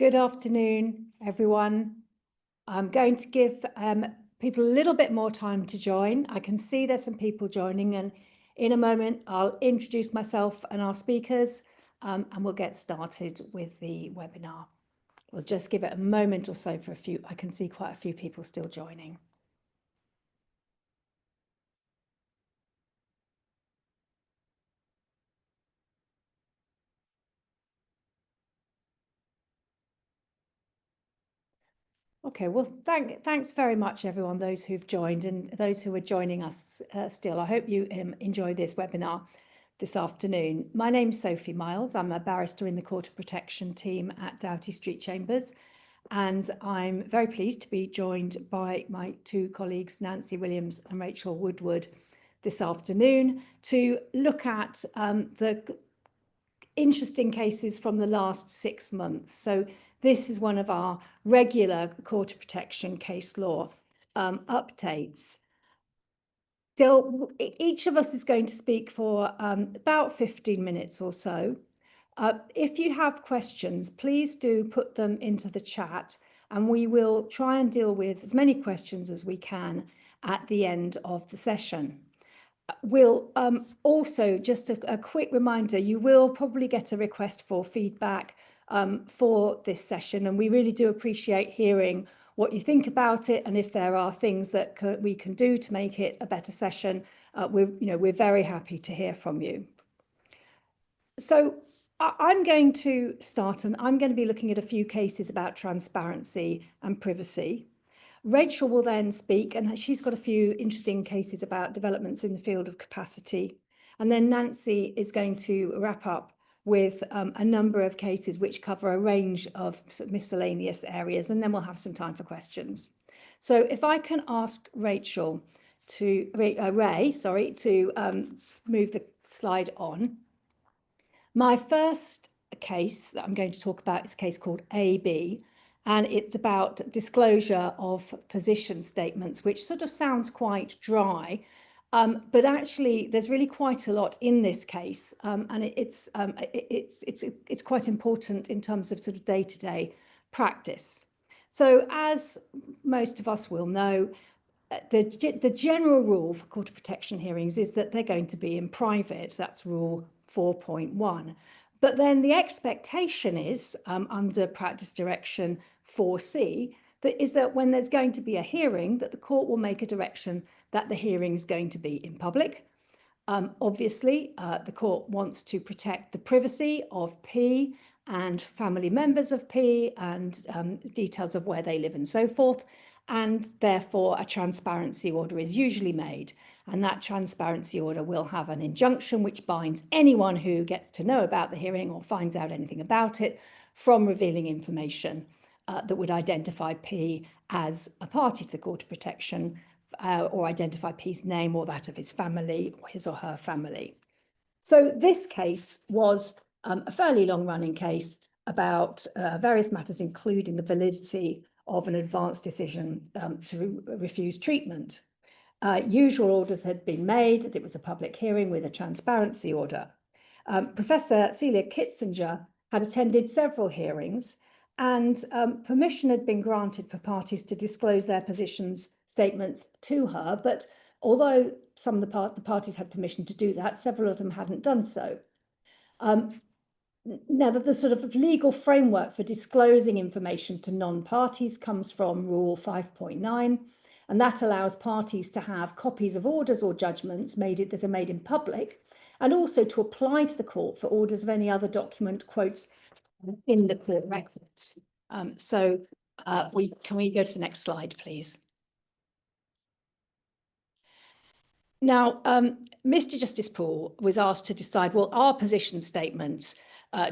Good afternoon, everyone. I'm going to give people a little bit more time to join. I can see there's some people joining, and in a moment, I'll introduce myself and our speakers, and we'll get started with the webinar. We'll just give it a moment or so for I can see quite a few people still joining. Okay, well, thanks very much, everyone, those who've joined and those who are joining us still. I hope you enjoy this webinar this afternoon. My name's Sophy Miles. I'm a barrister in the Court of Protection team at Doughty Street Chambers, and I'm very pleased to be joined by my two colleagues, Nancy Williams and Rachel Woodward, this afternoon to look at the interesting cases from the last 6 months. So this is one of our regular Court of Protection case law updates. Each of us is going to speak for about 15 minutes or so. If you have questions, please do put them into the chat, and we will try and deal with as many questions as we can at the end of the session. We'll also, just a quick reminder, you will probably get a request for feedback for this session, and we really do appreciate hearing what you think about it, and if there are things that we can do to make it a better session, we're very happy to hear from you. So I'm going to start, and I'm going to be looking at a few cases about transparency and privacy. Rachel will then speak, and she's got a few interesting cases about developments in the field of capacity. And then Nancy is going to wrap up with a number of cases which cover a range of sort of miscellaneous areas, and then we'll have some time for questions. So if I can ask Ray to move the slide on. My first case that I'm going to talk about is a case called AB, and it's about disclosure of position statements, which sort of sounds quite dry, but actually there's really quite a lot in this case, and it's quite important in terms of sort of day-to-day practice. So as most of us will know, the general rule for Court of Protection hearings is that they're going to be in private. That's Rule 4.1. But then the expectation is, under Practice Direction 4C, that when there's going to be a hearing, that the court will make a direction that the hearing is going to be in public. Obviously, the court wants to protect the privacy of P and family members of P and details of where they live and so forth. And therefore, a transparency order is usually made. And that transparency order will have an injunction which binds anyone who gets to know about the hearing or finds out anything about it from revealing information that would identify P as a party to the Court of Protection or identify P's name or that of his family or his or her family. So this case was a fairly long-running case about various matters, including the validity of an advance decision to refuse treatment. Usual orders had been made, that it was a public hearing with a transparency order. Professor Celia Kitzinger had attended several hearings, and permission had been granted for parties to disclose their positions statements to her, but although some of the parties had permission to do that, several of them hadn't done so. Now, the sort of legal framework for disclosing information to non-parties comes from Rule 5.9, and that allows parties to have copies of orders or judgments that are made in public, and also to apply to the court for orders of any other document, quotes, in the court records. Can we go to the next slide, please? Now, Mr. Justice Poole was asked to decide, well, are position statements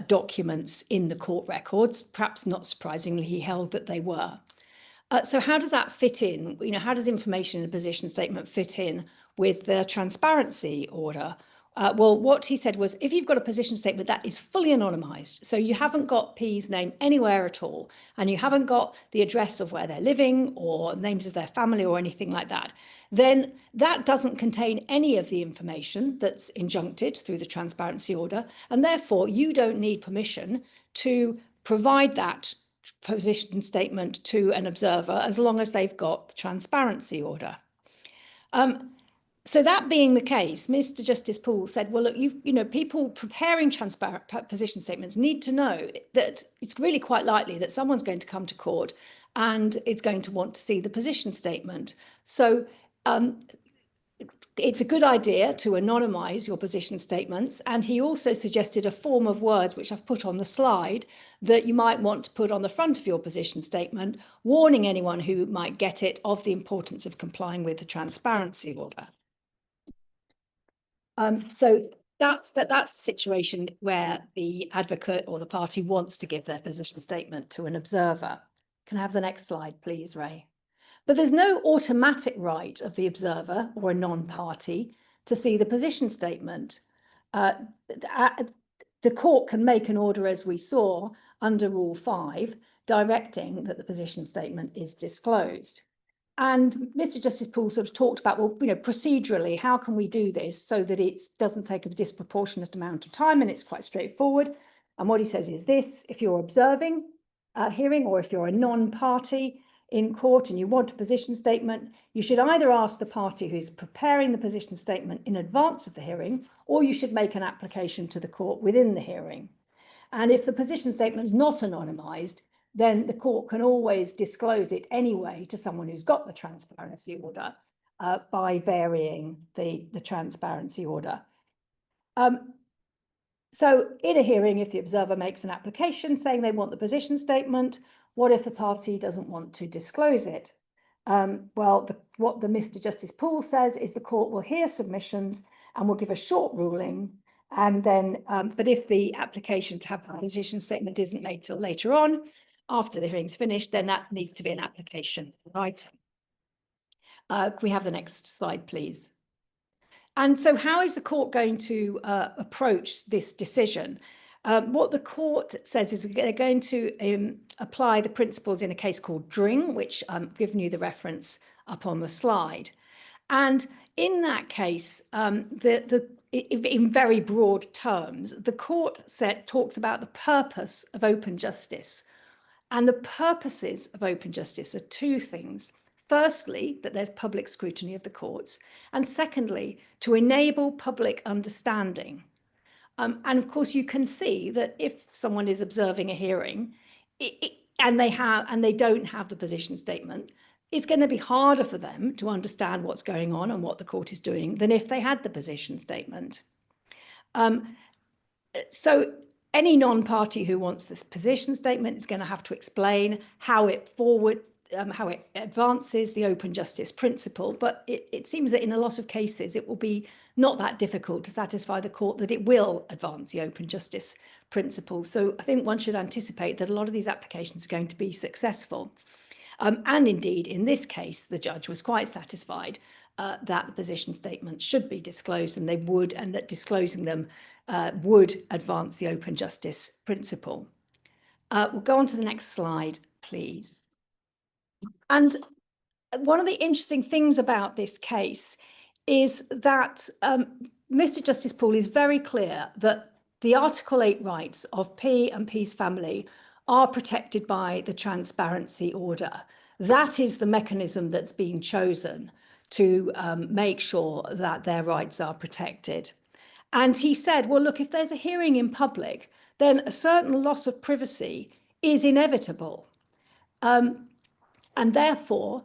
documents in the court records? Perhaps not surprisingly, he held that they were. So how does that fit in? How does information in a position statement fit in with the transparency order? Well, what he said was, if you've got a position statement that is fully anonymized, so you haven't got P's name anywhere at all, and you haven't got the address of where they're living or names of their family or anything like that, then that doesn't contain any of the information that's injuncted through the transparency order, and therefore you don't need permission to provide that position statement to an observer as long as they've got the transparency order. So that being the case, Mr. Justice Poole said, well, look, people preparing transparent position statements need to know that it's really quite likely that someone's going to come to court and it's going to want to see the position statement. So it's a good idea to anonymise your position statements. And he also suggested a form of words, which I've put on the slide, that you might want to put on the front of your position statement, warning anyone who might get it of the importance of complying with the transparency order. So that's the situation where the advocate or the party wants to give their position statement to an observer. Can I have the next slide, please, Ray? But there's no automatic right of the observer or a non-party to see the position statement. The court can make an order, as we saw, under Rule 5, directing that the position statement is disclosed. And Mr. Justice Poole sort of talked about, well, procedurally, how can we do this so that it doesn't take a disproportionate amount of time and it's quite straightforward. And what he says is this: if you're observing a hearing or if you're a non-party in court and you want a position statement, you should either ask the party who's preparing the position statement in advance of the hearing, or you should make an application to the court within the hearing. And if the position statement is not anonymised, then the court can always disclose it anyway to someone who's got the transparency order by varying the transparency order. So in a hearing, if the observer makes an application saying they want the position statement, what if the party doesn't want to disclose it? What the Mr. Justice Poole says is the court will hear submissions and will give a short ruling. And then, but if the application to have a position statement isn't made till later on, after the hearing's finished, then that needs to be an application item. Can we have the next slide, please? And so how is the court going to approach this decision? What the court says is they're going to apply the principles in a case called Dring, which I've given you the reference up on the slide. And in that case, in very broad terms, the court talks about the purpose of open justice. And the purposes of open justice are two things. Firstly, that there's public scrutiny of the courts. And secondly, to enable public understanding. And of course, you can see that if someone is observing a hearing and they don't have the position statement, it's going to be harder for them to understand what's going on and what the court is doing than if they had the position statement. So any non-party who wants this position statement is going to have to explain how it advances the open justice principle. But it seems that in a lot of cases, it will be not that difficult to satisfy the court that it will advance the open justice principle. So I think one should anticipate that a lot of these applications are going to be successful. And indeed, in this case, the judge was quite satisfied that the position statements should be disclosed, and and that disclosing them would advance the open justice principle. We'll go on to the next slide, please. And one of the interesting things about this case is that Mr. Justice Poole is very clear that the Article 8 rights of P and P's family are protected by the transparency order. That is the mechanism that's been chosen to make sure that their rights are protected. And he said, well, look, if there's a hearing in public, then a certain loss of privacy is inevitable. And therefore,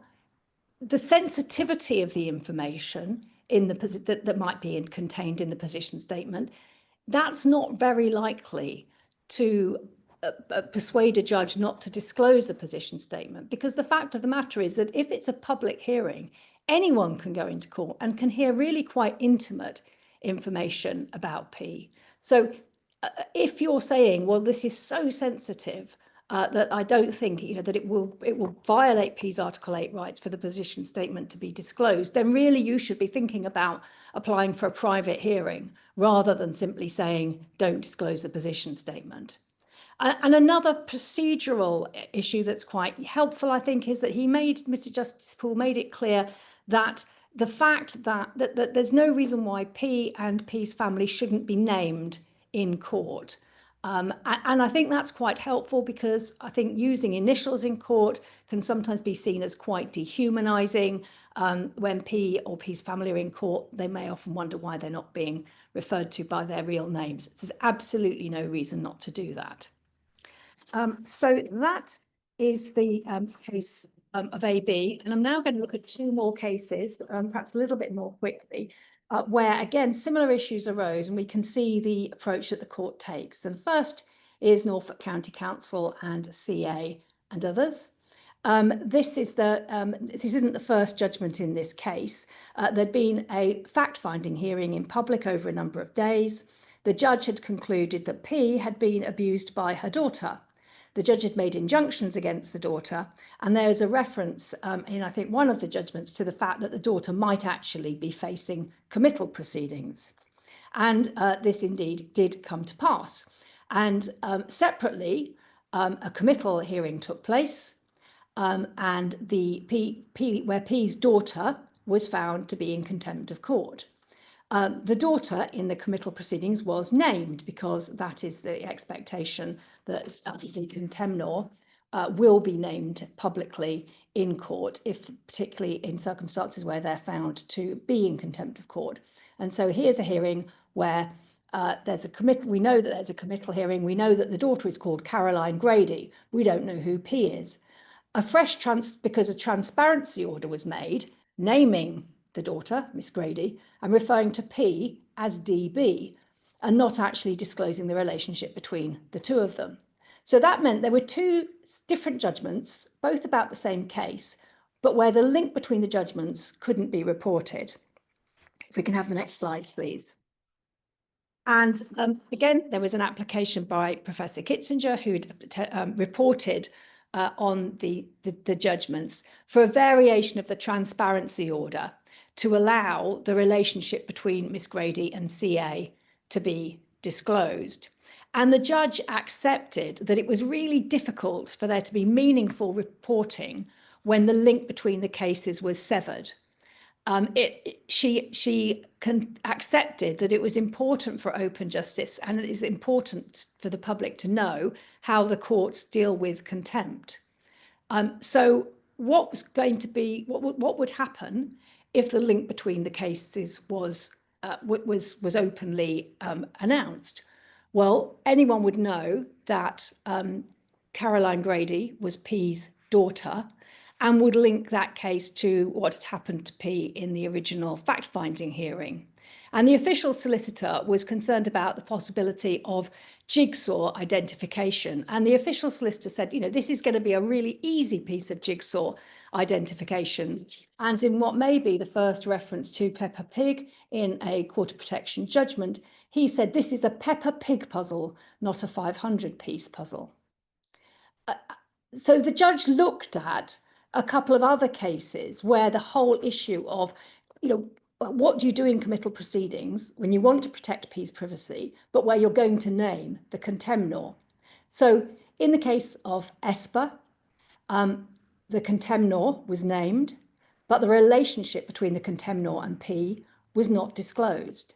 the sensitivity of the information that might be contained in the position statement, that's not very likely to persuade a judge not to disclose the position statement, because the fact of the matter is that if it's a public hearing, anyone can go into court and can hear really quite intimate information about P. So if you're saying, well, this is so sensitive that I don't think that it will violate P's Article 8 rights for the position statement to be disclosed, then really you should be thinking about applying for a private hearing rather than simply saying don't disclose the position statement. And another procedural issue that's quite helpful, I think, is that Mr. Justice Poole made it clear that the fact that there's no reason why P and P's family shouldn't be named in court. And I think that's quite helpful, because I think using initials in court can sometimes be seen as quite dehumanizing. When P or P's family are in court, they may often wonder why they're not being referred to by their real names. There's absolutely no reason not to do that. So that is the case of AB. And I'm now going to look at two more cases, perhaps a little bit more quickly, where, again, similar issues arose, and we can see the approach that the court takes. And first is Norfolk County Council and CA and others. This isn't the first judgment in this case. There'd been a fact-finding hearing in public over a number of days. The judge had concluded that P had been abused by her daughter. The judge had made injunctions against the daughter, and there's a reference in, I think, one of the judgments to the fact that the daughter might actually be facing committal proceedings. And this indeed did come to pass. And separately, a committal hearing took place, and where P's daughter was found to be in contempt of court. The daughter in the committal proceedings was named, because that is the expectation, that the contemnor will be named publicly in court, particularly in circumstances where they're found to be in contempt of court. And so here's a hearing where there's a committal. We know that there's a committal hearing. We know that the daughter is called Caroline Grady. We don't know who P is. Because a transparency order was made naming the daughter, Miss Grady, and referring to P as DB, and not actually disclosing the relationship between the two of them. So that meant there were two different judgments, both about the same case, but where the link between the judgments couldn't be reported. If we can have the next slide, please. And again, there was an application by Professor Kitzinger, who'd reported on the judgments for a variation of the transparency order to allow the relationship between Miss Grady and CA to be disclosed. And the judge accepted that it was really difficult for there to be meaningful reporting when the link between the cases was severed. She accepted that it was important for open justice, and it is important for the public to know how the courts deal with contempt. So what would happen if the link between the cases was openly announced? Well, anyone would know that Caroline Grady was P's daughter, and would link that case to what had happened to P in the original fact-finding hearing. And the official solicitor was concerned about the possibility of jigsaw identification. And the official solicitor said, this is going to be a really easy piece of jigsaw identification. And in what may be the first reference to Peppa Pig in a Court of Protection judgment, he said, this is a Peppa Pig puzzle, not a 500-piece puzzle. So the judge looked at a couple of other cases where the whole issue of, what do you do in committal proceedings when you want to protect P's privacy, but where you're going to name the contemnor. So in the case of Esper, the contemnor was named, but the relationship between the contemnor and P was not disclosed.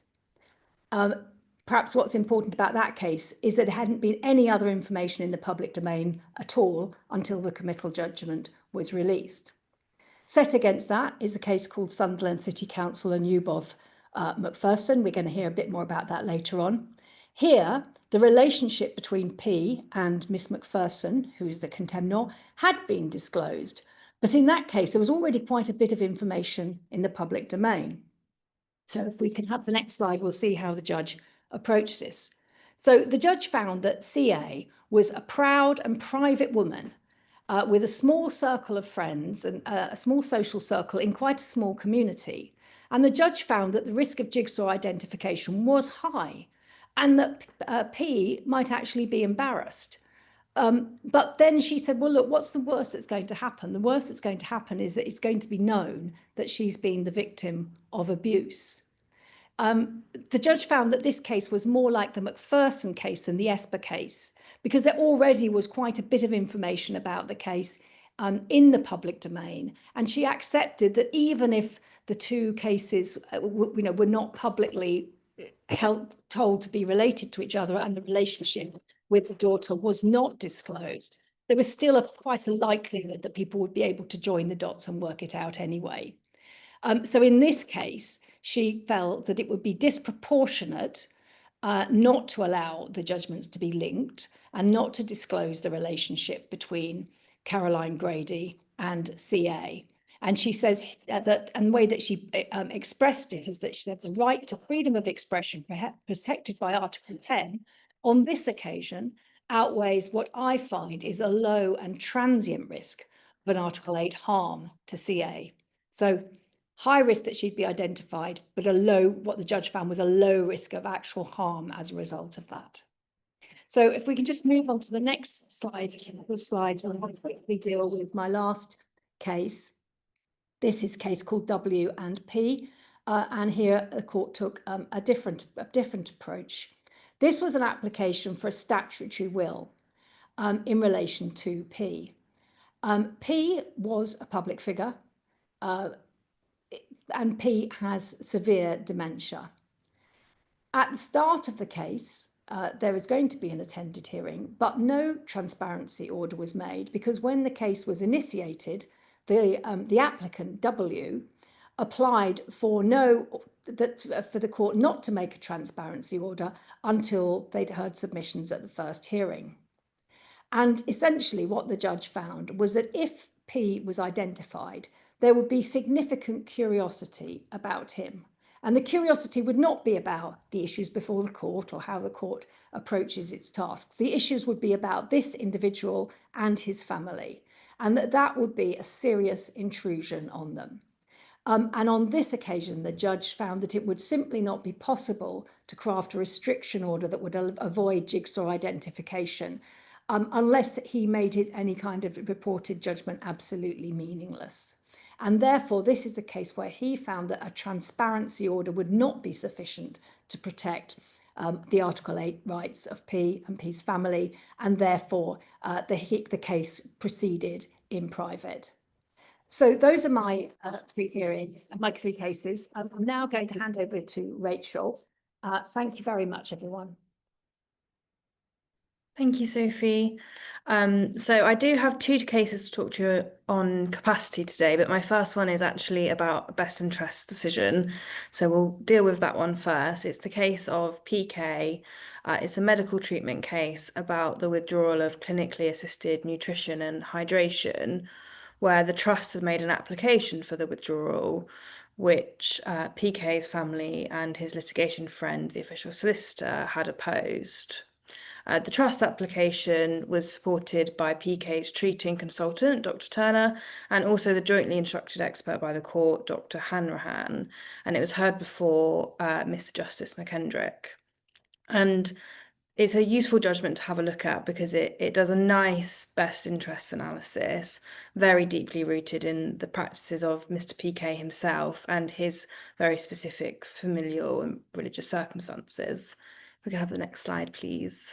Perhaps what's important about that case is that there hadn't been any other information in the public domain at all until the committal judgment was released. Set against that is a case called Sunderland City Council and Ubov Macpherson. We're going to hear a bit more about that later on. Here, the relationship between P and Miss Macpherson, who is the contemnor, had been disclosed. But in that case, there was already quite a bit of information in the public domain. So if we can have the next slide, we'll see how the judge approached this. So the judge found that CA was a proud and private woman with a small circle of friends and a small social circle in quite a small community. And the judge found that the risk of jigsaw identification was high, and that P might actually be embarrassed. But then she said, well, look, what's the worst that's going to happen? The worst that's going to happen is that it's going to be known that she's been the victim of abuse. The judge found that this case was more like the Macpherson case than the Esper case, because there already was quite a bit of information about the case in the public domain. And she accepted that even if the two cases were not publicly told to be related to each other, and the relationship with the daughter was not disclosed, there was still quite a likelihood that people would be able to join the dots and work it out anyway. So in this case, she felt that it would be disproportionate not to allow the judgments to be linked and not to disclose the relationship between Caroline Grady and CA. And she says that, and the way that she expressed it is that she said the right to freedom of expression protected by Article 10 on this occasion outweighs what I find is a low and transient risk of an Article 8 harm to CA. So high risk that she'd be identified, but what the judge found was a low risk of actual harm as a result of that. So if we can just move on to the next slide, slides, I'll quickly deal with my last case. This is a case called W and P, and here the court took a different approach. This was an application for a statutory will in relation to P. P was a public figure, and P has severe dementia. At the start of the case, there is going to be an attended hearing, but no transparency order was made because when the case was initiated, the applicant W applied for the court not to make a transparency order until they'd heard submissions at the first hearing. And essentially what the judge found was that if P was identified, there would be significant curiosity about him. And the curiosity would not be about the issues before the court or how the court approaches its tasks. The issues would be about this individual and his family, and that would be a serious intrusion on them. And on this occasion, the judge found that it would simply not be possible to craft a restriction order that would avoid jigsaw identification unless he made any kind of reported judgment absolutely meaningless. And therefore, this is a case where he found that a transparency order would not be sufficient to protect the Article 8 rights of P and P's family, and therefore the case proceeded in private. So those are my three cases. I'm now going to hand over to Rachel. Thank you very much, everyone. Thank you, Sophie. So I do have two cases to talk to you on capacity today, but my first one is actually about a best interest decision. So we'll deal with that one first. It's the case of PK. It's a medical treatment case about the withdrawal of clinically assisted nutrition and hydration, where the trust had made an application for the withdrawal, which PK's family and his litigation friend, the official solicitor, had opposed. The trust application was supported by PK's treating consultant, Dr. Turner, and also the jointly instructed expert by the court, Dr. Hanrahan, and it was heard before Mr. Justice McKendrick. And it's a useful judgment to have a look at because it does a nice best interest analysis, very deeply rooted in the practices of Mr. PK himself and his very specific familial and religious circumstances. We can have the next slide, please.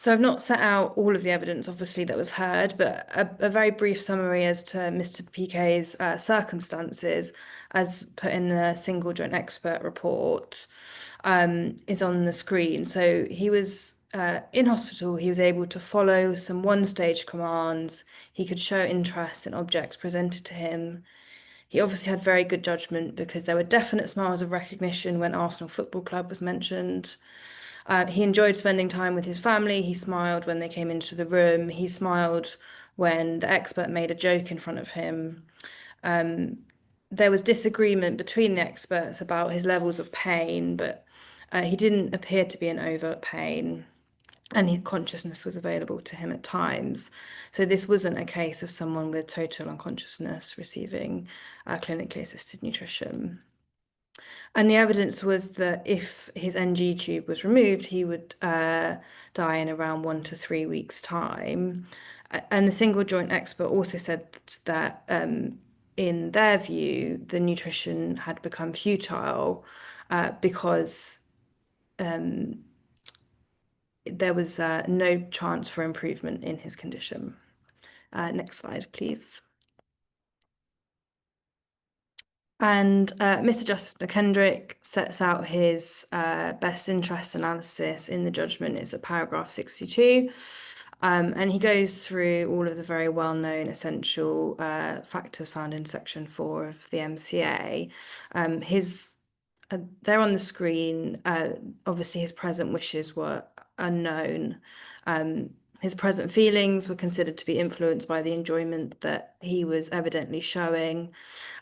So I've not set out all of the evidence, obviously, that was heard, but a very brief summary as to Mr. PK's circumstances, as put in the single joint expert report, is on the screen. So he was in hospital. He was able to follow some one-stage commands. He could show interest in objects presented to him. He obviously had very good judgment because there were definite smiles of recognition when Arsenal Football Club was mentioned. He enjoyed spending time with his family. He smiled when they came into the room. He smiled when the expert made a joke in front of him. There was disagreement between the experts about his levels of pain, but he didn't appear to be in overt pain, and his consciousness was available to him at times. So this wasn't a case of someone with total unconsciousness receiving clinically assisted nutrition. And the evidence was that if his NG tube was removed, he would die in around 1 to 3 weeks' time. And the single joint expert also said that in their view, the nutrition had become futile because there was no chance for improvement in his condition. Next slide, please. And Mr. Justice McKendrick sets out his best interest analysis in the judgment. It's at paragraph 62. And he goes through all of the very well-known essential factors found in section 4 of the MCA. They're on the screen. Obviously, his present wishes were unknown. His present feelings were considered to be influenced by the enjoyment that he was evidently showing.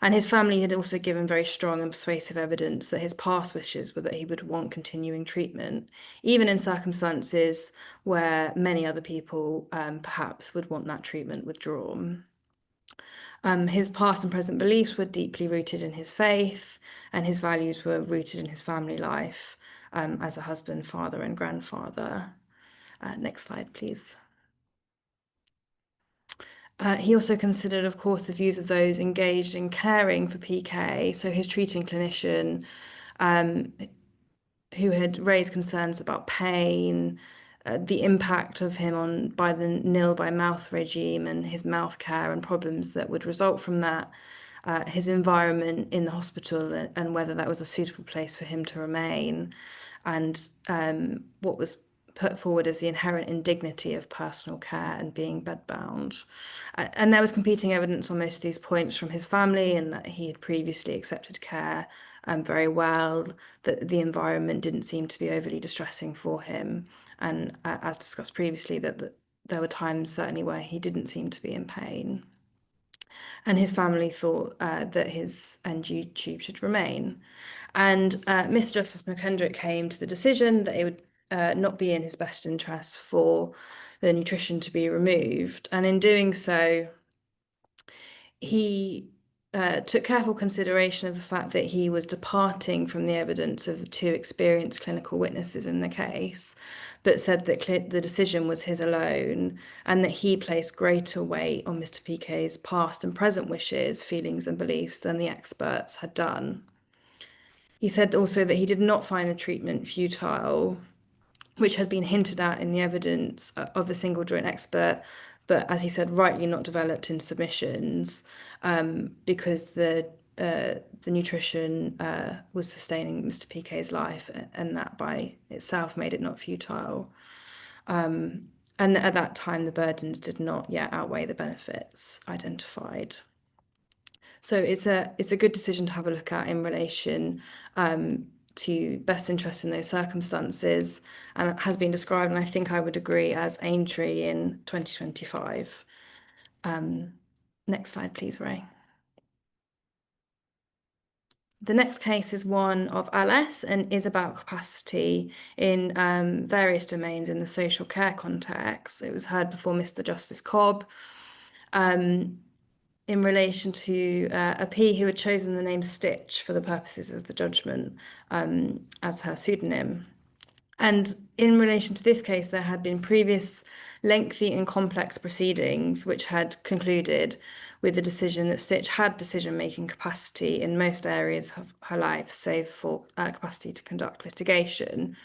And his family had also given very strong and persuasive evidence that his past wishes were that he would want continuing treatment, even in circumstances where many other people perhaps would want that treatment withdrawn. His past and present beliefs were deeply rooted in his faith, and his values were rooted in his family life as a husband, father, and grandfather. Next slide, please. He also considered, of course, the views of those engaged in caring for PK, so his treating clinician, who had raised concerns about pain, the impact of him by the nil by mouth regime and his mouth care and problems that would result from that, his environment in the hospital and whether that was a suitable place for him to remain, and what was put forward as the inherent indignity of personal care and being bedbound. And there was competing evidence on most of these points from his family, and that he had previously accepted care very well, that the environment didn't seem to be overly distressing for him, and as discussed previously, that there were times certainly where he didn't seem to be in pain. And his family thought that his NG tube should remain. And Mr. Justice McKendrick came to the decision that it would not be in his best interest for the nutrition to be removed. And in doing so, he took careful consideration of the fact that he was departing from the evidence of the two experienced clinical witnesses in the case, but said that the decision was his alone, and that he placed greater weight on Mr. PK's past and present wishes, feelings, and beliefs than the experts had done. He said also that he did not find the treatment futile, which had been hinted at in the evidence of the single joint expert, but as he said, rightly not developed in submissions, because the nutrition was sustaining Mr. PK's life, and that by itself made it not futile. And at that time, the burdens did not yet outweigh the benefits identified. So it's a good decision to have a look at in relation to best interest in those circumstances, and it has been described, and I think I would agree, as Aintree in 2025. Next slide, please, Ray. The next case is one of LS and is about capacity in various domains in the social care context. It was heard before Mr. Justice Cobb in relation to a P who had chosen the name Stitch for the purposes of the judgment as her pseudonym. And in relation to this case, there had been previous lengthy and complex proceedings which had concluded with the decision that Stitch had decision-making capacity in most areas of her life, save for capacity to conduct litigation.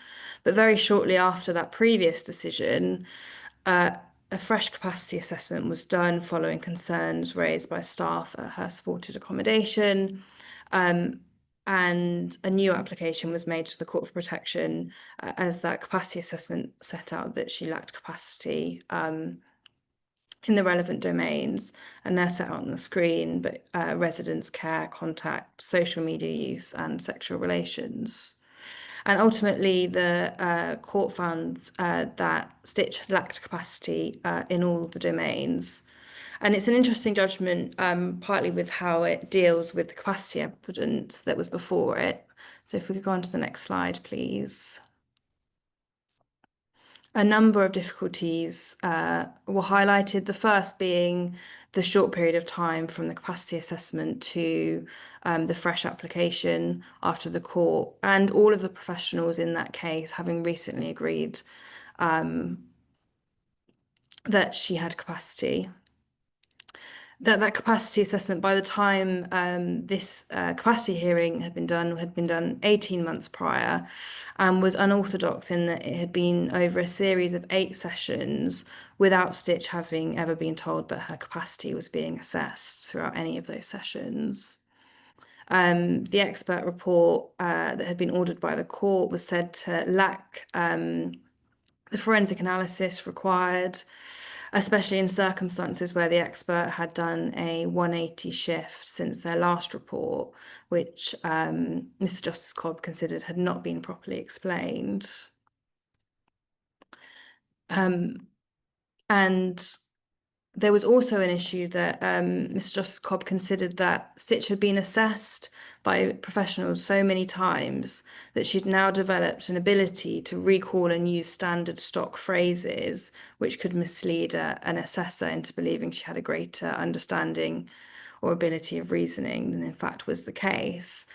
But very shortly after that previous decision, a fresh capacity assessment was done following concerns raised by staff at her supported accommodation, and a new application was made to the Court for Protection as that capacity assessment set out that she lacked capacity in the relevant domains, and they're set out on the screen, but residence care, contact, social media use, and sexual relations. And ultimately, the court found that Stitch lacked capacity in all the domains. And it's an interesting judgment, partly with how it deals with the capacity evidence that was before it. So if we could go on to the next slide, please. A number of difficulties were highlighted, the first being the short period of time from the capacity assessment to the fresh application after the court, and all of the professionals in that case having recently agreed that she had capacity. That capacity assessment, by the time this capacity hearing had been done 18 months prior, and was unorthodox in that it had been over a series of 8 sessions without Stitch having ever been told that her capacity was being assessed throughout any of those sessions. The expert report that had been ordered by the court was said to lack the forensic analysis required, especially in circumstances where the expert had done a 180 shift since their last report, which Mr. Justice Cobb considered had not been properly explained. And there was also an issue that Mr. Justice Cobb considered that Stitch had been assessed by professionals so many times that she'd now developed an ability to recall and use standard stock phrases, which could mislead an assessor into believing she had a greater understanding or ability of reasoning than in fact was the case.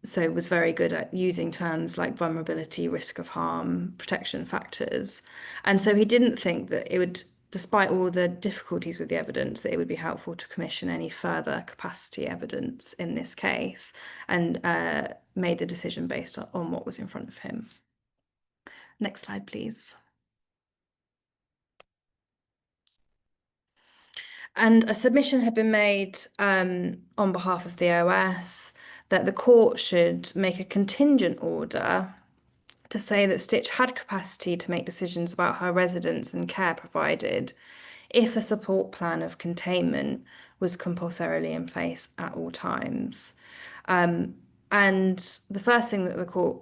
So was very good at using terms like vulnerability, risk of harm, protection factors. And so he didn't think that it would, despite all the difficulties with the evidence, that it would be helpful to commission any further capacity evidence in this case, and made the decision based on what was in front of him. Next slide, please. And a submission had been made on behalf of the OS that the court should make a contingent order to say that Stitch had capacity to make decisions about her residence and care provided if a support plan of containment was compulsorily in place at all times. And the first thing that the court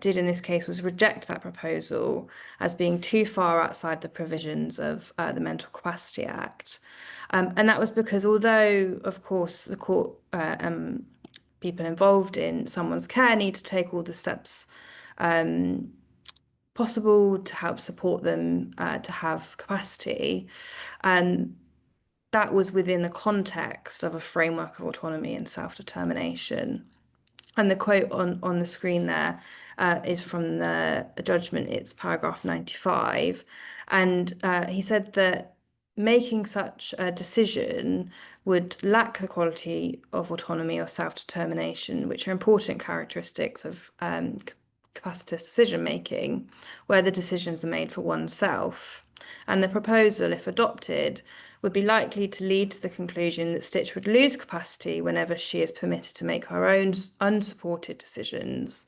did in this case was reject that proposal as being too far outside the provisions of the Mental Capacity Act. And that was because although, of course, the court and people involved in someone's care need to take all the steps possible to help support them to have capacity, that was within the context of a framework of autonomy and self-determination. And the quote on the screen there is from the judgment. It's paragraph 95. And he said that making such a decision would lack the quality of autonomy or self-determination, which are important characteristics of capacitous decision-making, where the decisions are made for oneself. And the proposal, if adopted, would be likely to lead to the conclusion that Stitch would lose capacity whenever she is permitted to make her own unsupported decisions,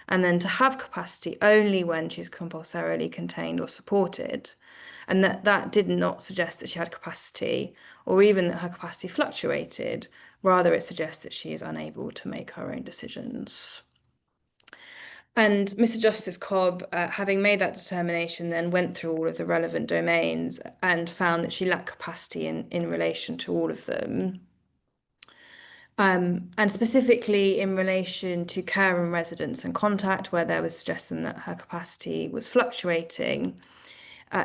and then to have capacity only when she's compulsorily contained or supported. And that did not suggest that she had capacity, or even that her capacity fluctuated. Rather, it suggests that she is unable to make her own decisions. And Mr. Justice Cobb, having made that determination, then went through all of the relevant domains and found that she lacked capacity in relation to all of them. And specifically in relation to care and residence and contact, where there was suggestion that her capacity was fluctuating,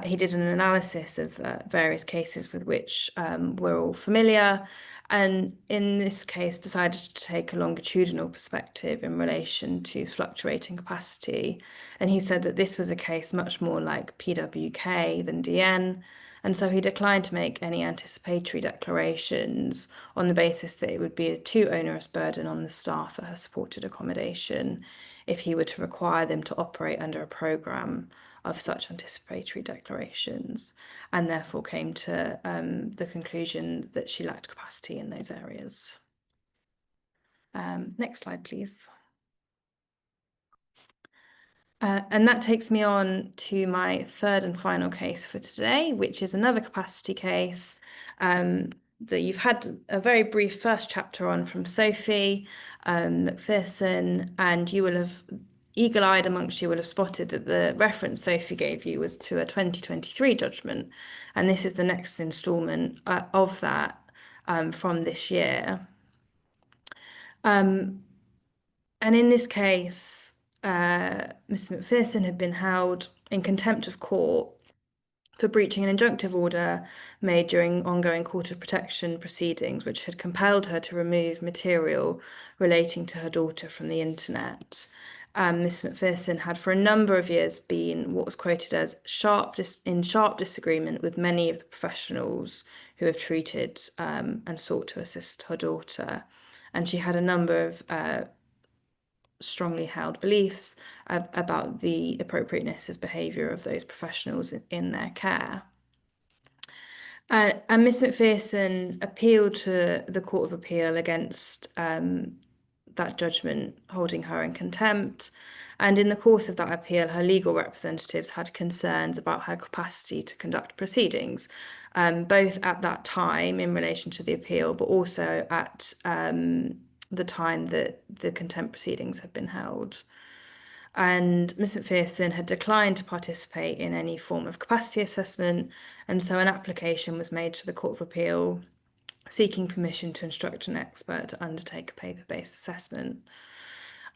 he did an analysis of various cases with which we're all familiar, and in this case decided to take a longitudinal perspective in relation to fluctuating capacity. And he said that this was a case much more like PWK than DN, and so he declined to make any anticipatory declarations on the basis that it would be a too onerous burden on the staff for her supported accommodation if he were to require them to operate under a programme of such anticipatory declarations, and therefore came to the conclusion that she lacked capacity in those areas. Next slide, please. And that takes me on to my third and final case for today, which is another capacity case that you've had a very brief first chapter on from Sophy McPherson, and you will have, eagle-eyed amongst you will have spotted that the reference Sophy gave you was to a 2023 judgment, and this is the next instalment of that from this year. And in this case, Mr. McPherson had been held in contempt of court for breaching an injunctive order made during ongoing Court of Protection proceedings, which had compelled her to remove material relating to her daughter from the internet. Ms. McPherson had for a number of years been what was quoted as in sharp disagreement with many of the professionals who have treated and sought to assist her daughter. And she had a number of strongly held beliefs about the appropriateness of behaviour of those professionals in their care. And Miss McPherson appealed to the Court of Appeal against that judgment, holding her in contempt. And in the course of that appeal, her legal representatives had concerns about her capacity to conduct proceedings, both at that time in relation to the appeal, but also at the time that the contempt proceedings had been held. And Miss McPherson had declined to participate in any form of capacity assessment, and so an application was made to the Court of Appeal seeking permission to instruct an expert to undertake a paper-based assessment.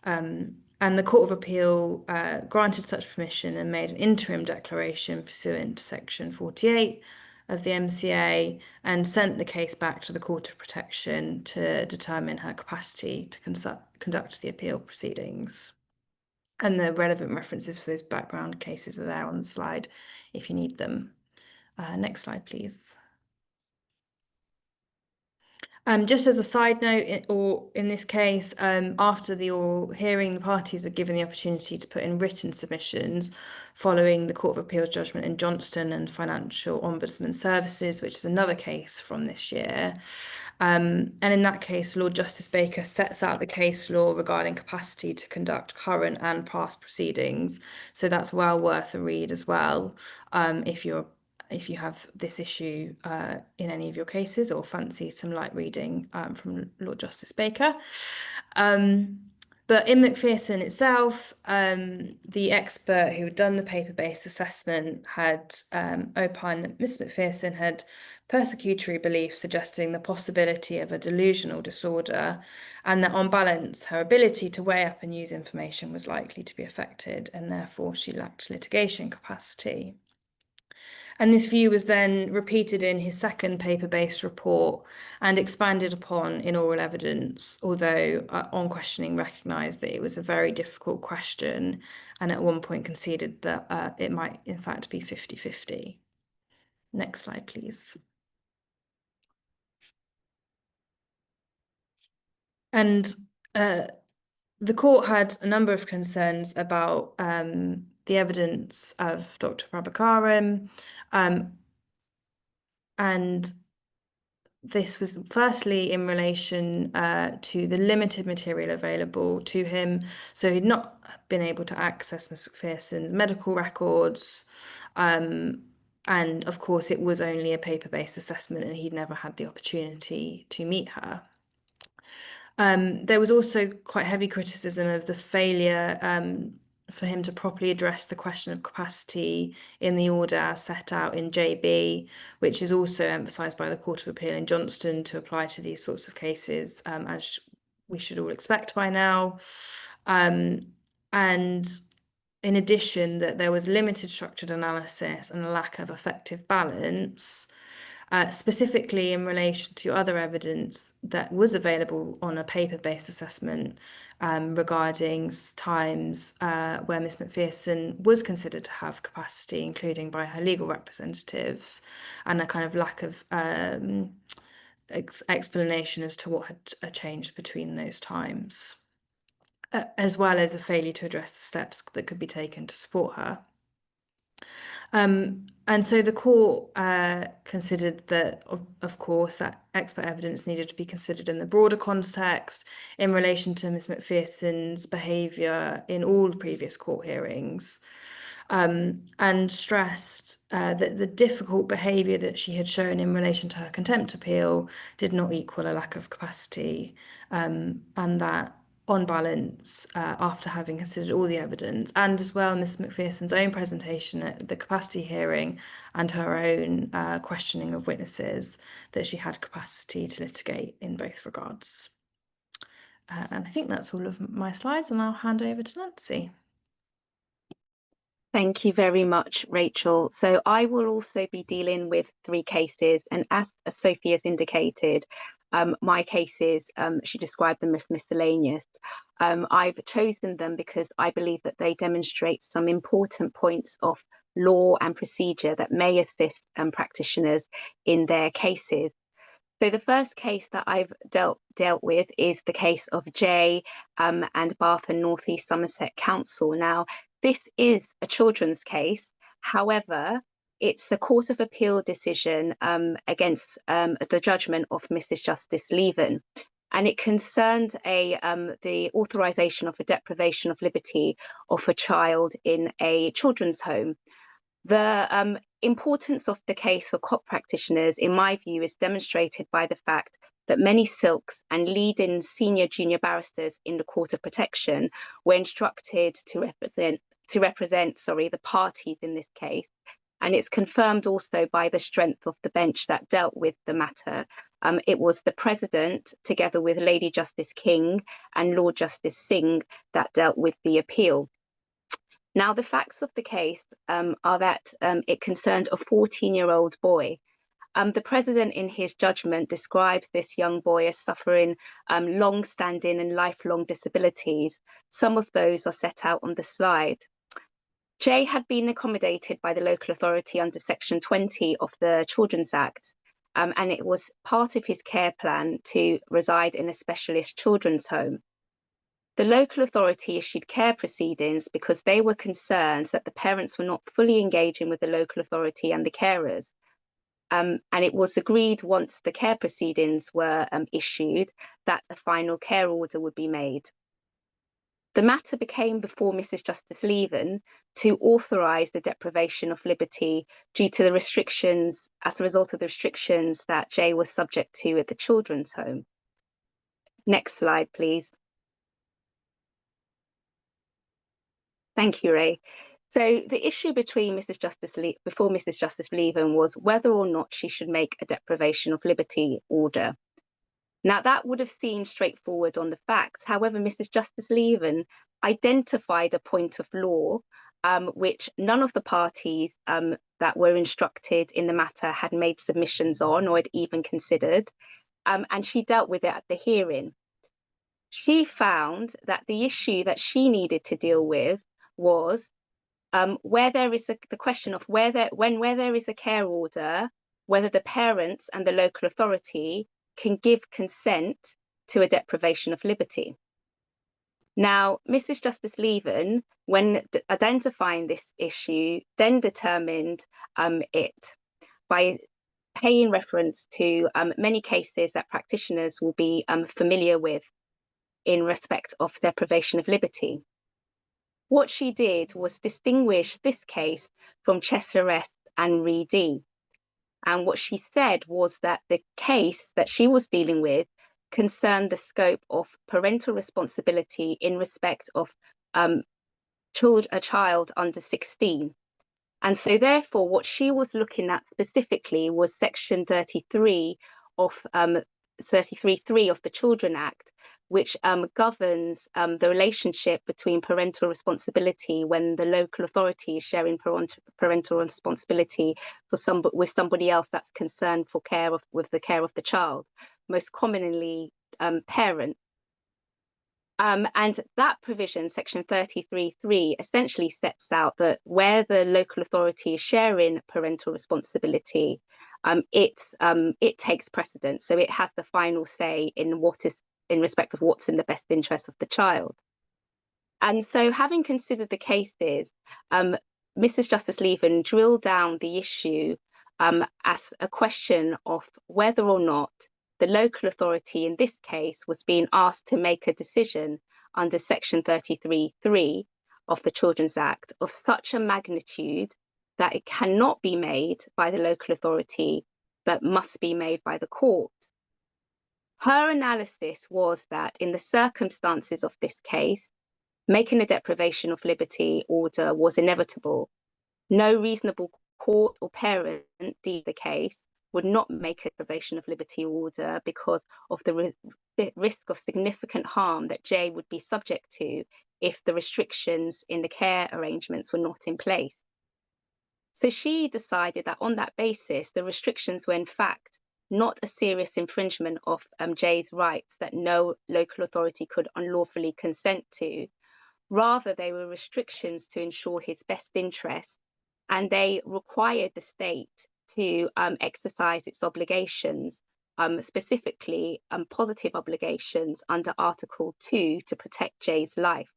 And the Court of Appeal granted such permission and made an interim declaration pursuant to Section 48 of the MCA and sent the case back to the Court of Protection to determine her capacity to conduct the appeal proceedings. And the relevant references for those background cases are there on the slide if you need them. Next slide, please. Just as a side note, or in this case, after the oral hearing, the parties were given the opportunity to put in written submissions following the Court of Appeal's judgment in Johnston and Financial Ombudsman Services, which is another case from this year. And in that case, Lord Justice Baker sets out the case law regarding capacity to conduct current and past proceedings. So that's well worth a read as well, if you have this issue in any of your cases or fancy some light reading from Lord Justice Baker. But in McPherson itself, the expert who had done the paper-based assessment had opined that Miss McPherson had persecutory beliefs suggesting the possibility of a delusional disorder, and that on balance, her ability to weigh up and use information was likely to be affected, and therefore she lacked litigation capacity. And this view was then repeated in his second paper-based report and expanded upon in oral evidence, although on questioning recognised that it was a very difficult question and at one point conceded that it might in fact be 50-50. Next slide, please. And the court had a number of concerns about the evidence of Dr. Prabhakaran, and this was firstly in relation to the limited material available to him. So he'd not been able to access Ms. McPherson's medical records. And of course, it was only a paper-based assessment and he'd never had the opportunity to meet her. There was also quite heavy criticism of the failure for him to properly address the question of capacity in the order as set out in JB, which is also emphasised by the Court of Appeal in Johnston to apply to these sorts of cases, as we should all expect by now. And in addition, that there was limited structured analysis and a lack of effective balance, specifically in relation to other evidence that was available on a paper-based assessment regarding times where Ms. McPherson was considered to have capacity, including by her legal representatives, and a kind of lack of explanation as to what had changed between those times, as well as a failure to address the steps that could be taken to support her. And so the court considered that, of course, that expert evidence needed to be considered in the broader context in relation to Ms. McPherson's behaviour in all previous court hearings, and stressed that the difficult behaviour that she had shown in relation to her contempt appeal did not equal a lack of capacity, and that on balance, after having considered all the evidence, and as well Ms. McPherson's own presentation at the capacity hearing and her own questioning of witnesses, that she had capacity to litigate in both regards. And I think that's all of my slides, and I'll hand over to Nancy. Thank you very much, Rachel. So I will also be dealing with 3 cases, and as Sophie has indicated, my cases, she described them as miscellaneous. I've chosen them because I believe that they demonstrate some important points of law and procedure that may assist practitioners in their cases. So the first case that I've dealt with is the case of Jay and Bath and North East Somerset Council. Now, this is a children's case. However, It's the Court of Appeal decision against the judgment of Mrs. Justice Leven, and it concerned the authorization of a deprivation of liberty of a child in a children's home. The importance of the case for COP practitioners, in my view, is demonstrated by the fact that many silks and leading senior junior barristers in the Court of Protection were instructed to represent the parties in this case. And it's confirmed also by the strength of the bench that dealt with the matter. It was the President, together with Lady Justice King and Lord Justice Singh, that dealt with the appeal. Now, the facts of the case are that it concerned a 14-year-old boy. The President, in his judgment, describes this young boy as suffering long-standing and lifelong disabilities. Some of those are set out on the slide. Jay had been accommodated by the local authority under Section 20 of the Children's Act, and it was part of his care plan to reside in a specialist children's home. The local authority issued care proceedings because they were concerned that the parents were not fully engaging with the local authority and the carers. And it was agreed once the care proceedings were issued that a final care order would be made. The matter became before Mrs. Justice Leven to authorise the deprivation of liberty due to the restrictions, as a result of the restrictions that Jay was subject to at the children's home. Next slide, please. Thank you, Ray. So the issue between before Mrs. Justice Leven was whether or not she should make a deprivation of liberty order. Now, that would have seemed straightforward on the facts. However, Mrs. Justice Leven identified a point of law which none of the parties that were instructed in the matter had made submissions on or had even considered, and she dealt with it at the hearing. She found that the issue that she needed to deal with was where there is the question of where there is a care order, whether the parents and the local authority can give consent to a deprivation of liberty. Now, Mrs. Justice Leven, when identifying this issue, then determined it by paying reference to many cases that practitioners will be familiar with in respect of deprivation of liberty. What she did was distinguish this case from Cheshire and Reedy. And what she said was that the case that she was dealing with concerned the scope of parental responsibility in respect of a child under 16. And so therefore, what she was looking at specifically was Section 33 of 33(3) of the Children Act, which governs the relationship between parental responsibility when the local authority is sharing parental responsibility with somebody else that's concerned with the care of the child, most commonly parents. And that provision, Section 33(3), essentially sets out that where the local authority is sharing parental responsibility, it takes precedence. So it has the final say in respect of what's in the best interest of the child. And so, having considered the cases, Mrs. Justice Leven drilled down the issue as a question of whether or not the local authority in this case was being asked to make a decision under Section 33(3) of the Children's Act of such a magnitude that it cannot be made by the local authority, but must be made by the court. Her analysis was that in the circumstances of this case, making a deprivation of liberty order was inevitable. No reasonable court or parent deemed the case would not make a deprivation of liberty order because of the risk of significant harm that Jay would be subject to if the restrictions in the care arrangements were not in place. So she decided that on that basis, the restrictions were in fact not a serious infringement of Jay's rights that no local authority could unlawfully consent to. Rather, they were restrictions to ensure his best interests, and they required the state to exercise its obligations, specifically positive obligations under Article 2 to protect Jay's life.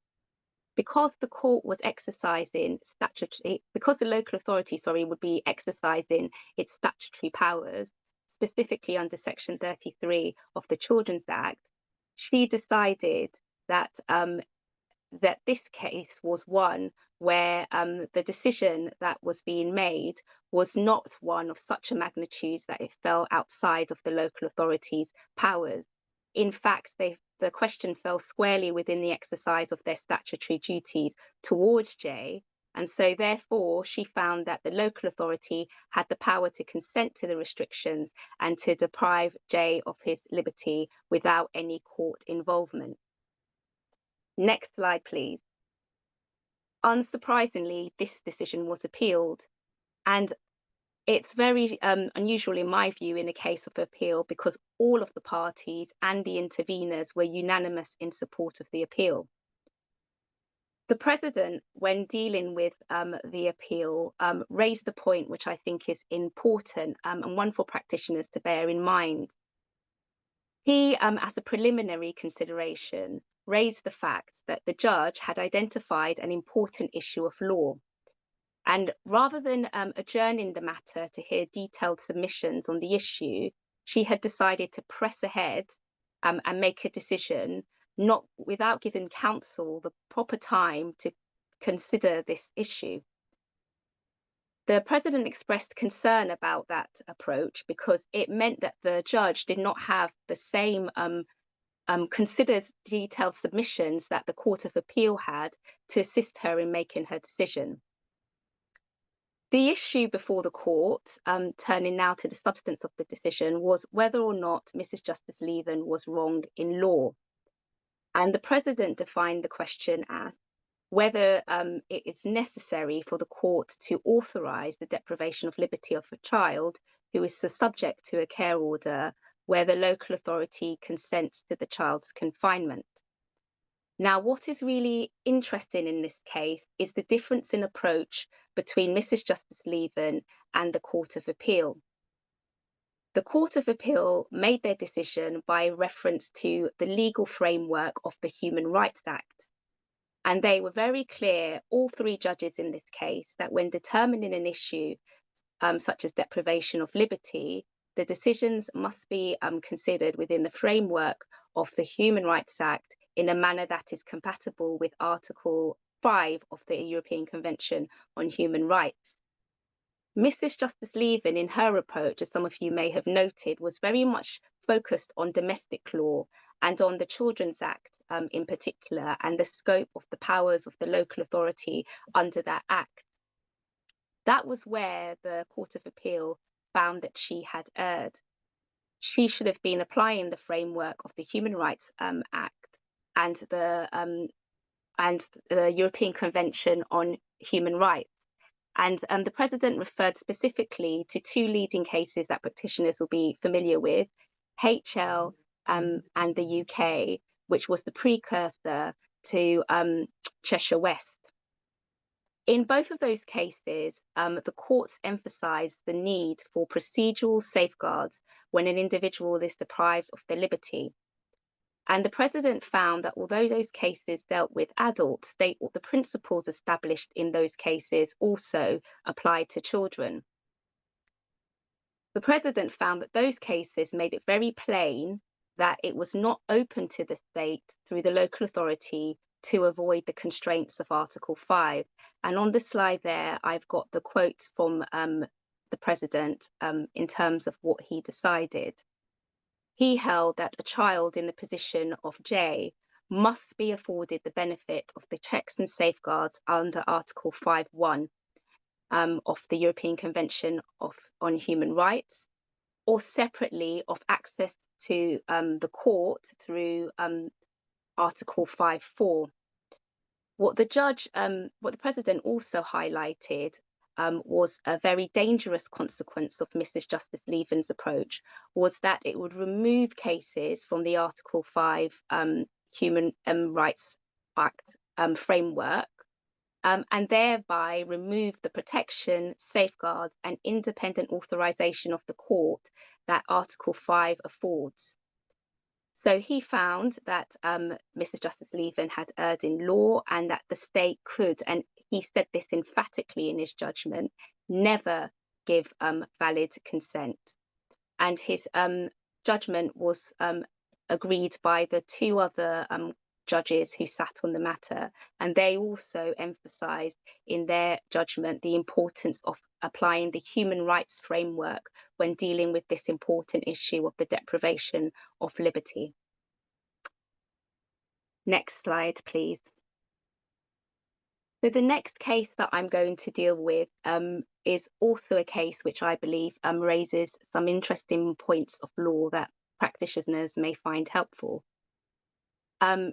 because the court was exercising statutory, because the local authority, would be exercising its statutory powers, specifically under Section 33 of the Children's Act, she decided that that this case was one where the decision that was being made was not one of such a magnitude that it fell outside of the local authority's powers. In fact, the question fell squarely within the exercise of their statutory duties towards Jay. And so therefore, she found that the local authority had the power to consent to the restrictions and to deprive Jay of his liberty without any court involvement. Next slide, please. Unsurprisingly, this decision was appealed, and it's very unusual in my view in a case of appeal because all of the parties and the interveners were unanimous in support of the appeal. The President, when dealing with the appeal, raised the point which I think is important and one for practitioners to bear in mind. He, as a preliminary consideration, raised the fact that the judge had identified an important issue of law. And rather than adjourning the matter to hear detailed submissions on the issue, she had decided to press ahead and make a decision, not without giving counsel the proper time to consider this issue. The President expressed concern about that approach because it meant that the judge did not have the same considered detailed submissions that the Court of Appeal had to assist her in making her decision. The issue before the court, turning now to the substance of the decision, was whether or not Mrs. Justice Leven was wrong in law. And the President defined the question as whether it is necessary for the court to authorise the deprivation of liberty of a child who is subject to a care order where the local authority consents to the child's confinement. Now, what is really interesting in this case is the difference in approach between Mrs. Justice Leven and the Court of Appeal. The Court of Appeal made their decision by reference to the legal framework of the Human Rights Act. And they were very clear, all three judges in this case, that when determining an issue such as deprivation of liberty, the decisions must be considered within the framework of the Human Rights Act in a manner that is compatible with Article 5 of the European Convention on Human Rights. Mrs. Justice Leven, in her approach, as some of you may have noted, was very much focused on domestic law and on the Children's Act in particular, and the scope of the powers of the local authority under that act. That was where the Court of Appeal found that she had erred. She should have been applying the framework of the Human Rights Act and the European Convention on Human Rights. And the President referred specifically to two leading cases that practitioners will be familiar with, HL and the UK, which was the precursor to Cheshire West. In both of those cases, the courts emphasised the need for procedural safeguards when an individual is deprived of their liberty. And the President found that although those cases dealt with adults, the principles established in those cases also applied to children. The President found that those cases made it very plain that it was not open to the state through the local authority to avoid the constraints of Article 5. And on the slide there, I've got the quote from the President in terms of what he decided. He held that a child in the position of J must be afforded the benefit of the checks and safeguards under Article 5.1 of the European Convention on Human Rights, or separately of access to the court through Article 5.4. What the President also highlighted was a very dangerous consequence of Mrs. Justice Leven's approach, was that it would remove cases from the Article 5 Human Rights Act framework and thereby remove the protection, safeguards and independent authorisation of the court that Article 5 affords. So he found that Mrs. Justice Leven had erred in law and that the state could, and he said this emphatically in his judgment, never give valid consent. And his judgment was agreed by the two other judges who sat on the matter, and they also emphasised in their judgment the importance of applying the human rights framework when dealing with this important issue of the deprivation of liberty. Next slide, please. So the next case that I'm going to deal with is also a case which I believe raises some interesting points of law that practitioners may find helpful.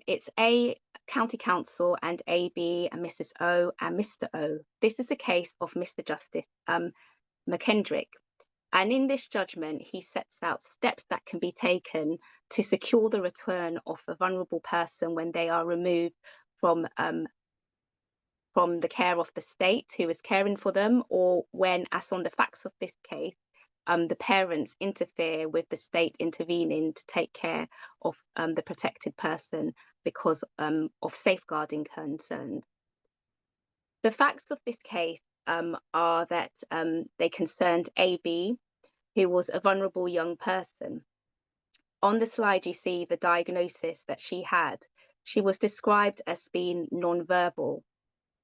It's A County Council and AB and Mrs. O and Mr. O. This is a case of Mr. Justice McKendrick. And in this judgment, he sets out steps that can be taken to secure the return of a vulnerable person when they are removed from the care of the state who is caring for them, or when, as on the facts of this case, the parents interfere with the state intervening to take care of the protected person because of safeguarding concerns. The facts of this case are that they concerned AB, who was a vulnerable young person. On the slide, you see the diagnosis that she had. She was described as being non-verbal.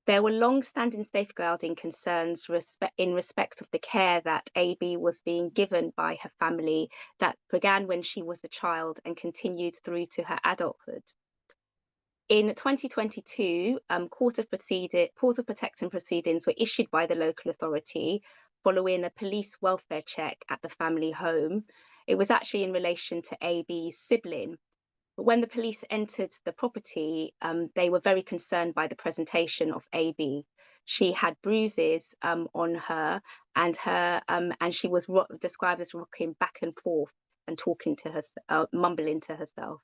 There were long-standing safeguarding concerns in respect of the care that AB was being given by her family that began when she was a child and continued through to her adulthood. In 2022, Court of Protection proceedings were issued by the local authority following a police welfare check at the family home. It was actually in relation to AB's sibling. But when the police entered the property, they were very concerned by the presentation of AB. She had bruises on her, and she was described as rocking back and forth and talking to her, mumbling to herself,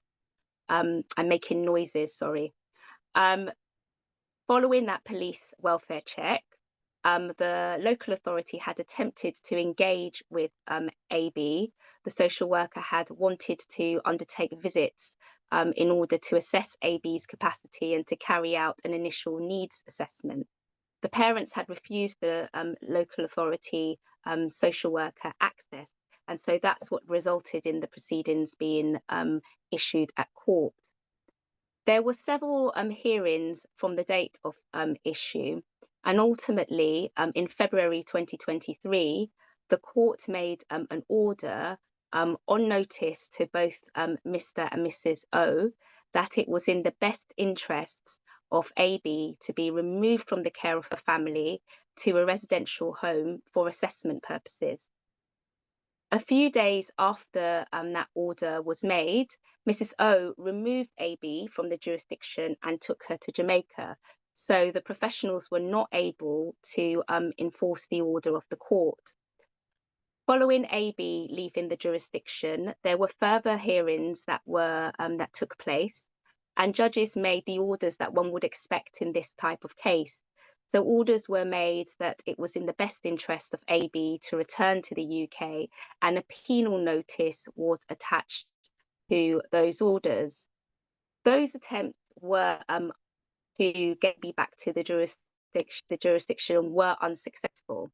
and making noises. Following that police welfare check, the local authority had attempted to engage with AB. The social worker had wanted to undertake visits in order to assess AB's capacity and to carry out an initial needs assessment. The parents had refused the local authority social worker access, and so that's what resulted in the proceedings being issued at court. There were several hearings from the date of issue, and ultimately in February 2023, the court made an order on notice to both Mr. and Mrs. O that it was in the best interests of AB to be removed from the care of a family to a residential home for assessment purposes. A few days after that order was made, Mrs. O removed AB from the jurisdiction and took her to Jamaica. So the professionals were not able to enforce the order of the court. Following AB leaving the jurisdiction, there were further hearings that took place, and judges made the orders that one would expect in this type of case. So orders were made that it was in the best interest of AB to return to the UK, and a penal notice was attached to those orders. Those attempts were to get me back to the jurisdiction were unsuccessful.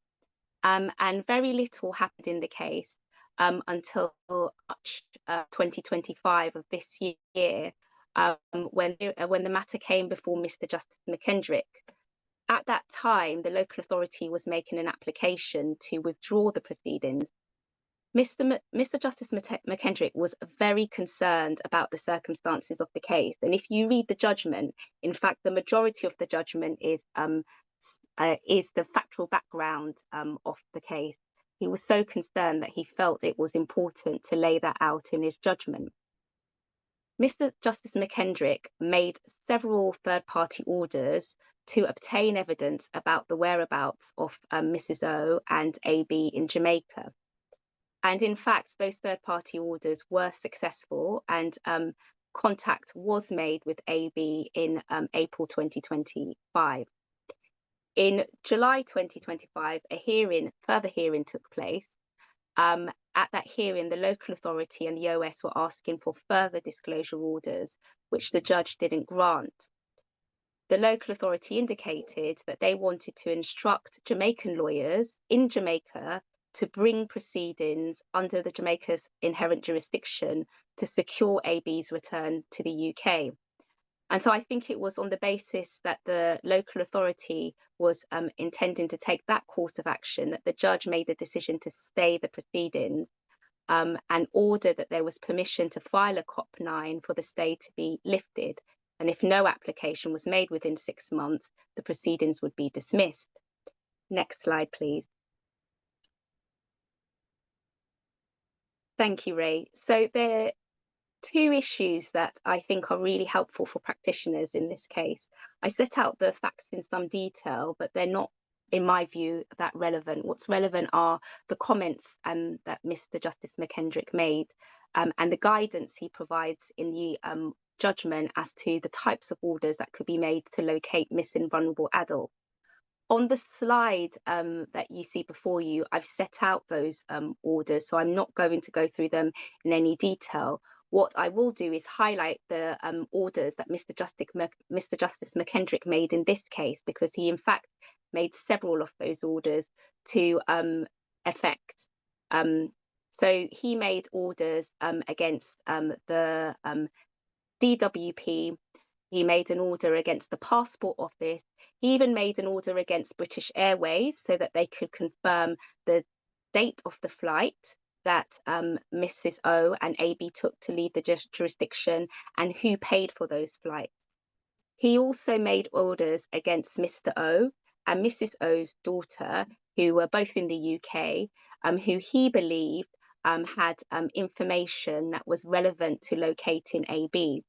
And very little happened in the case until March 2025 of this year, when the matter came before Mr. Justice McKendrick. At that time, the local authority was making an application to withdraw the proceedings. Mr. Justice McKendrick was very concerned about the circumstances of the case. And if you read the judgment, in fact, the majority of the judgment is the factual background of the case. He was so concerned that he felt it was important to lay that out in his judgment. Mr. Justice McKendrick made several third-party orders to obtain evidence about the whereabouts of Mrs. O and AB in Jamaica. And in fact, those third-party orders were successful, and contact was made with AB in April 2025. In July 2025, a further hearing took place, At that hearing, the local authority and the OS were asking for further disclosure orders, which the judge didn't grant. The local authority indicated that they wanted to instruct Jamaican lawyers in Jamaica to bring proceedings under the Jamaica's inherent jurisdiction to secure AB's return to the UK. And so I think it was on the basis that the local authority was intending to take that course of action that the judge made the decision to stay the proceedings and order that there was permission to file a COP9 for the stay to be lifted. And if no application was made within 6 months, the proceedings would be dismissed. Next slide, please. Thank you, Ray. So there are two issues that I think are really helpful for practitioners in this case. I set out the facts in some detail, but they're not, in my view, that relevant. What's relevant are the comments that Mr. Justice McKendrick made and the guidance he provides in the judgment as to the types of orders that could be made to locate missing vulnerable adults. On the slide that you see before you, I've set out those orders, so I'm not going to go through them in any detail. What I will do is highlight the orders that Mr. Justice McKendrick made in this case, because he in fact made several of those orders to effect. So he made orders against the DWP, he made an order against the Passport Office, he even made an order against British Airways so that they could confirm the date of the flight that Mrs. O and AB took to leave the jurisdiction and who paid for those flights. He also made orders against Mr. O and Mrs. O's daughter, who were both in the UK, who he believed had information that was relevant to locating AB.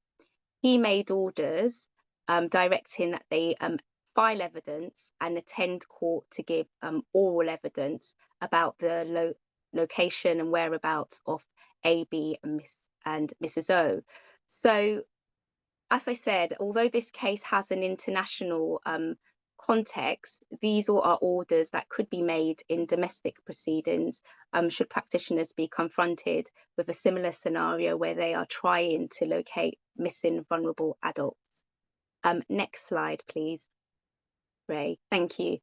He made orders directing that they file evidence and attend court to give oral evidence about the location and whereabouts of AB and Mrs. O. So, as I said, although this case has an international context, these are orders that could be made in domestic proceedings should practitioners be confronted with a similar scenario where they are trying to locate missing vulnerable adults. Next slide, please. Ray, thank you.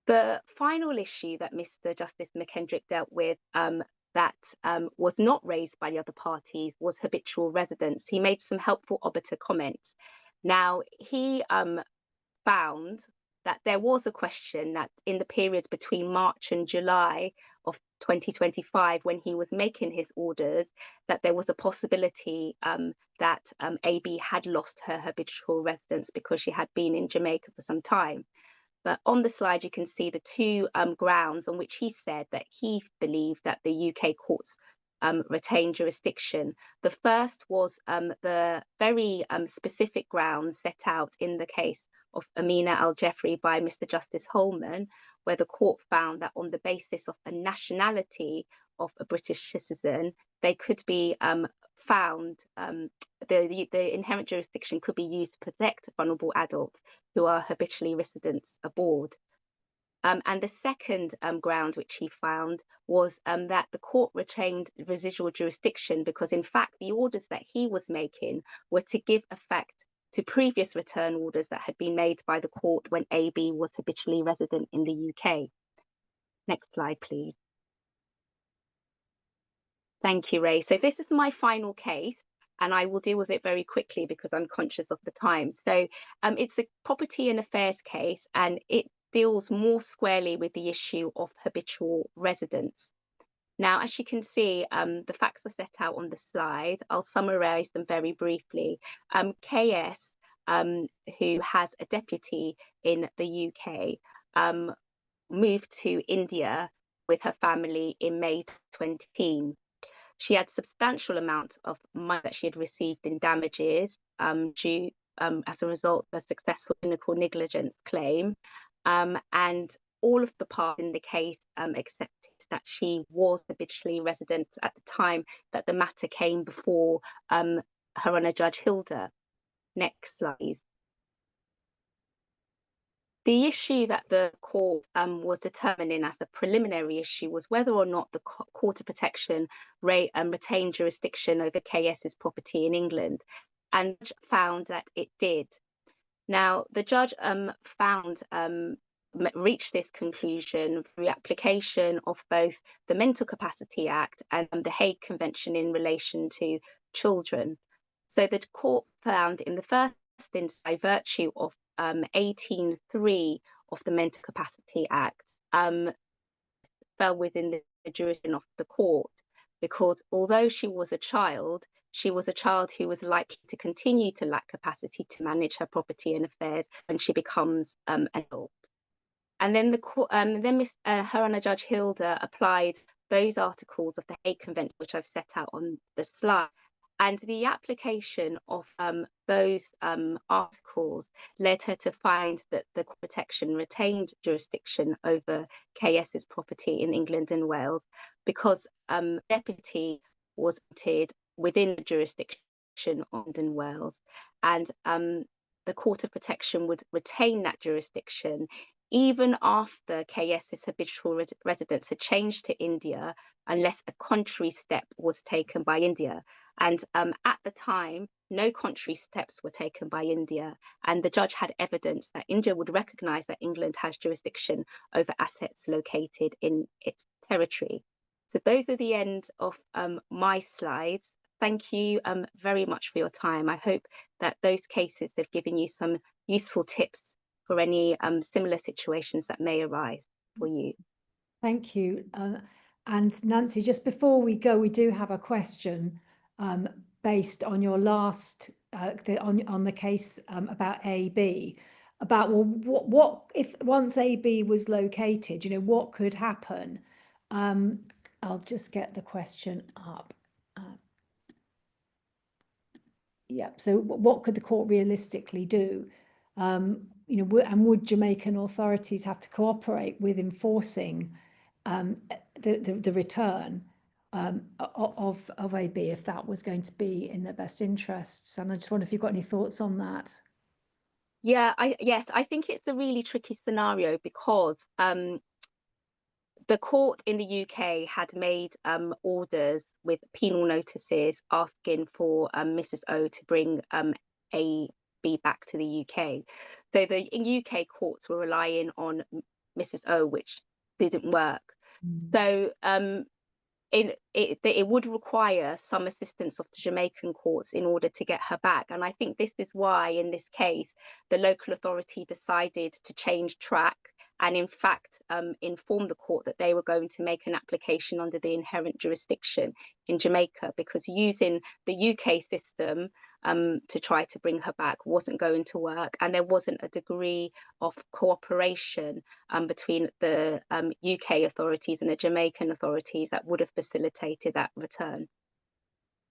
The final issue that Mr. Justice McKendrick dealt with that was not raised by the other parties was habitual residence. He made some helpful obiter comments. Now, he found that there was a question that in the period between March and July of 2025, when he was making his orders, that there was a possibility that AB had lost her habitual residence because she had been in Jamaica for some time. But on the slide, you can see the two grounds on which he said that he believed that the UK courts retained jurisdiction. The first was the very specific grounds set out in the case of Amina Al-Jeffrey by Mr. Justice Holman, where the court found that on the basis of a nationality of a British citizen, they could be found, the inherent jurisdiction could be used to protect vulnerable adults who are habitually residents aboard. And the second ground which he found was that the court retained residual jurisdiction because in fact the orders that he was making were to give effect to previous return orders that had been made by the court when AB was habitually resident in the UK. Next slide, please. Thank you, Ray. So this is my final case, and I will deal with it very quickly because I'm conscious of the time. So it's a property and affairs case, and it deals more squarely with the issue of habitual residence. Now, as you can see, the facts are set out on the slide. I'll summarise them very briefly. KS, who has a deputy in the UK, moved to India with her family in May 2020. She had substantial amounts of money that she had received in damages due as a result of a successful clinical negligence claim. And all of the parties in the case accepted that she was habitually resident at the time that the matter came before Her Honour Judge Hilda. Next slide. The issue that the court was determining as a preliminary issue was whether or not the Court of Protection retained jurisdiction over KS's property in England, and found that it did. Now, the judge reached this conclusion through application of both the Mental Capacity Act and the Hague Convention in relation to children. So the court found in the first instance, by virtue of 18.3 of the Mental Capacity Act, fell within the jurisdiction of the court, because although she was a child who was likely to continue to lack capacity to manage her property and affairs when she becomes an adult. And then her Honour Judge Hilda applied those articles of the Hague Convention, which I've set out on the slide. And the application of those articles led her to find that the Court of Protection retained jurisdiction over KS's property in England and Wales, because deputy was within the jurisdiction of England and Wales, and the Court of Protection would retain that jurisdiction even after KS's habitual residence had changed to India, unless a contrary step was taken by India. And at the time, no contrary steps were taken by India, and the judge had evidence that India would recognise that England has jurisdiction over assets located in its territory. So those are the end of my slides. Thank you very much for your time. I hope that those cases have given you some useful tips for any similar situations that may arise for you. Thank you. And Nancy, just before we go, we do have a question based on your last, on the case about AB, about, well, what if once AB was located, you know, what could happen? I'll just get the question up. Yeah, so what could the court realistically do? You know, and would Jamaican authorities have to cooperate with enforcing the return of AB if that was going to be in their best interests? And I just wonder if you've got any thoughts on that. Yeah, yes, I think it's a really tricky scenario, because the court in the UK had made orders with penal notices asking for Mrs. O to bring AB back to the UK. So the UK courts were relying on Mrs. O, which didn't work. So it would require some assistance of the Jamaican courts in order to get her back. And I think this is why, in this case, the local authority decided to change track and, in fact, inform the court that they were going to make an application under the inherent jurisdiction in Jamaica, because using the UK system to try to bring her back wasn't going to work, and there wasn't a degree of cooperation between the UK authorities and the Jamaican authorities that would have facilitated that return.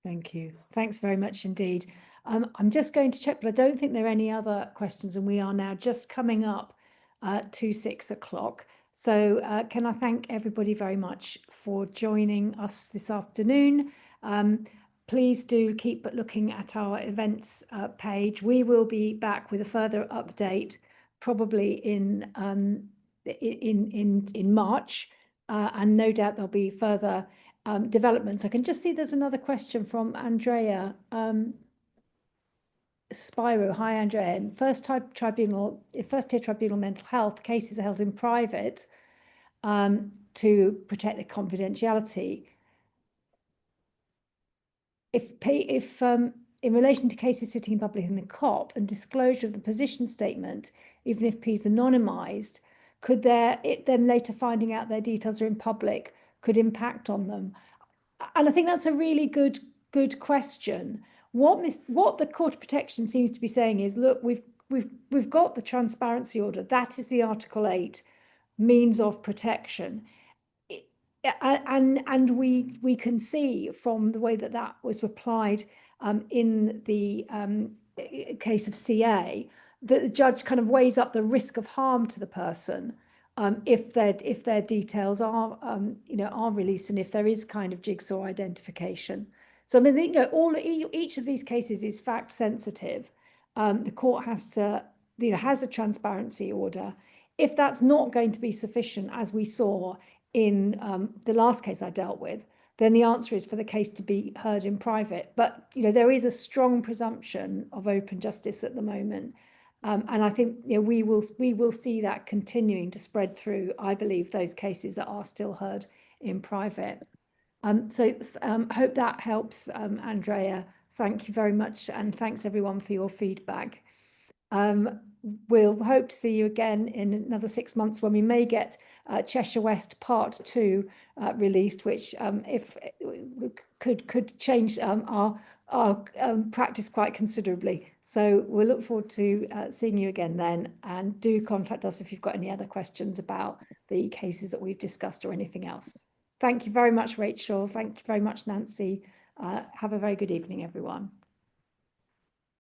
Thank you. Thanks very much indeed. I'm just going to check, but I don't think there are any other questions, and we are now just coming up to 6 o'clock. So can I thank everybody very much for joining us this afternoon. Please do keep looking at our events page. We will be back with a further update probably in March, and no doubt there'll be further developments. I can just see there's another question from Andrea Spiro. Hi, Andrea. In first-tier tribunal mental health, cases are held in private to protect the confidentiality. If in relation to cases sitting in public in the COP and disclosure of the position statement, even if P is anonymised, could then later finding out their details are in public could impact on them? And I think that's a really good question. What the Court of Protection seems to be saying is, look, we've got the transparency order. That is the Article 8 means of protection. And we can see from the way that was applied in the case of CA that the judge kind of weighs up the risk of harm to the person if their details are are released, and if there is kind of jigsaw identification. So I mean, each of these cases is fact sensitive. The court has to has a transparency order. If that's not going to be sufficient, as we saw in the last case I dealt with, then the answer is for the case to be heard in private. But there is a strong presumption of open justice at the moment, and I think we will see that continuing to spread through, I believe, those cases that are still heard in private. So hope that helps, Andrea. Thank you very much, and thanks everyone for your feedback. We'll hope to see you again in another 6 months when we may get Cheshire West Part 2 released, which if could change our practice quite considerably. So we'll look forward to seeing you again then, and do contact us if you've got any other questions about the cases that we've discussed or anything else. Thank you very much, Rachel. Thank you very much, Nancy. Have a very good evening, everyone.